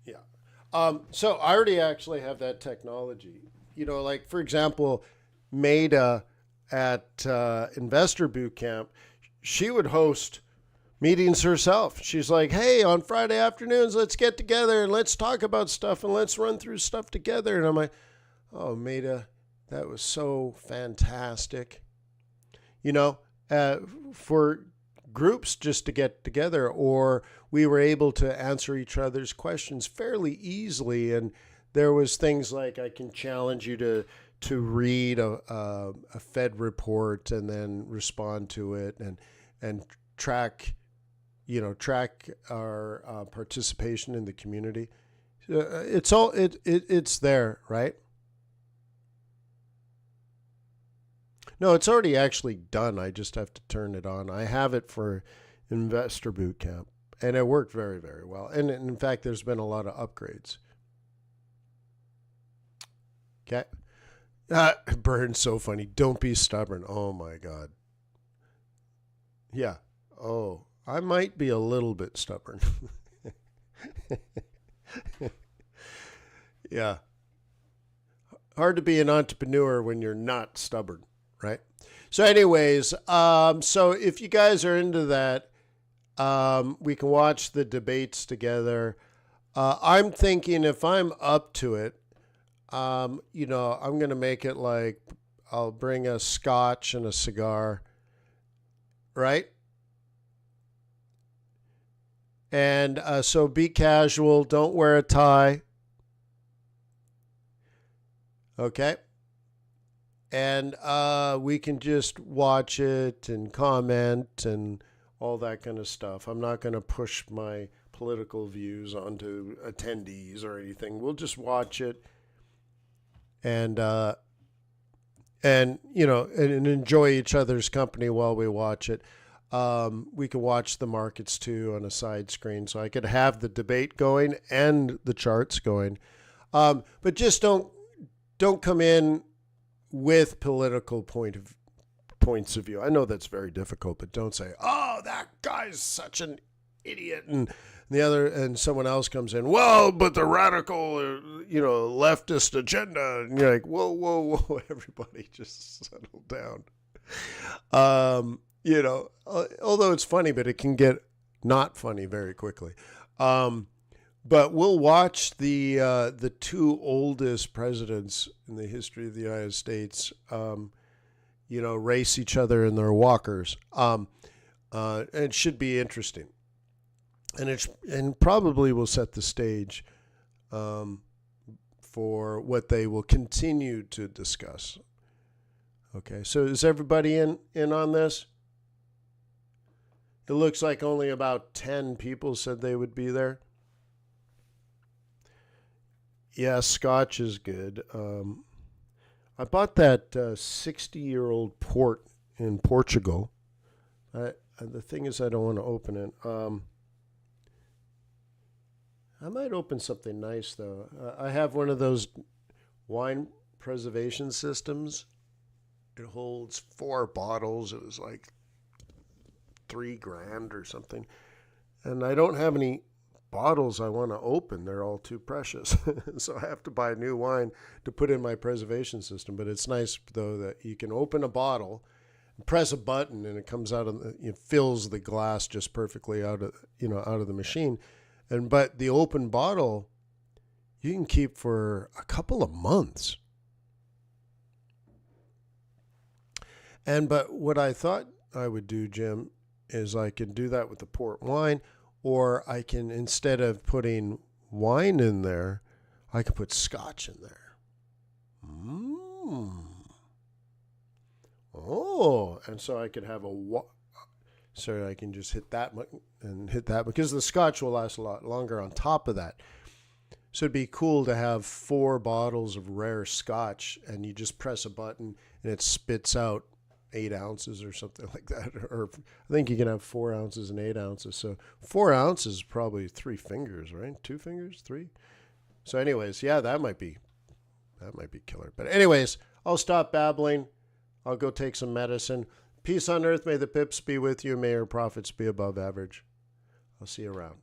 S1: Yeah. So I already actually have that technology. Like, for example, Maida at Investor Bootcamp, she would host meetings herself. She's like, hey, on Friday afternoons, let's get together and let's talk about stuff and let's run through stuff together. And I'm like, oh, Maida, that was so fantastic. For groups just to get together, or we were able to answer each other's questions fairly easily. And there was things like, I can challenge you to read a Fed report and then respond to it and track our participation in the community. It's there, right? No, it's already actually done. I just have to turn it on. I have it for Investor Bootcamp, and it worked very, very well. And in fact, there's been a lot of upgrades. Okay. Burn's so funny. Don't be stubborn. Oh, my God. Yeah. Oh, I might be a little bit stubborn. Yeah. Hard to be an entrepreneur when you're not stubborn, right? So anyways, so if you guys are into that, we can watch the debates together. I'm thinking if I'm up to it, I'm going to make it like I'll bring a scotch and a cigar, right? And so be casual. Don't wear a tie. Okay. And we can just watch it and comment and all that kind of stuff. I'm not going to push my political views onto attendees or anything. We'll just watch it and enjoy each other's company while we watch it. We can watch the markets too on a side screen, so I could have the debate going and the charts going. But just don't come in with political points of view. I know that's very difficult, but don't say, "Oh, that guy's such an idiot," and someone else comes in, "Well, but the radical, leftist agenda," and you're like, "Whoa, everybody, just settle down." Although it's funny, but it can get not funny very quickly. But we'll watch the two oldest presidents in the history of the United States, race each other in their walkers. It should be interesting, and probably will set the stage for what they will continue to discuss. Okay, so is everybody in on this? It looks like only about 10 people said they would be there. Yeah, Scotch is good. I bought that 60-year-old port in Portugal. The thing is, I don't want to open it. I might open something nice, though. I have one of those wine preservation systems. It holds 4 bottles. It was like $3,000 or something. And I don't have any bottles I want to open. They're all too precious. So I have to buy new wine to put in my preservation system. But it's nice, though, that you can open a bottle, press a button, and it comes out of it fills the glass just perfectly out of the machine. But the open bottle you can keep for a couple of months. But what I thought I would do, Jim, is I can do that with the port wine, or I can, instead of putting wine in there, I can put Scotch in there. Oh, and so I could have so I can just hit that and hit that, because the Scotch will last a lot longer on top of that. So it'd be cool to have 4 bottles of rare Scotch, and you just press a button and it spits out 8 ounces or something like that. Or I think you can have 4 ounces and 8 ounces. So 4 ounces is probably 3 fingers, right? 2 fingers, 3. So anyways, yeah, that might be killer. But anyways, I'll stop babbling. I'll go take some medicine. Peace on earth. May the pips be with you. May your profits be above average. I'll see you around.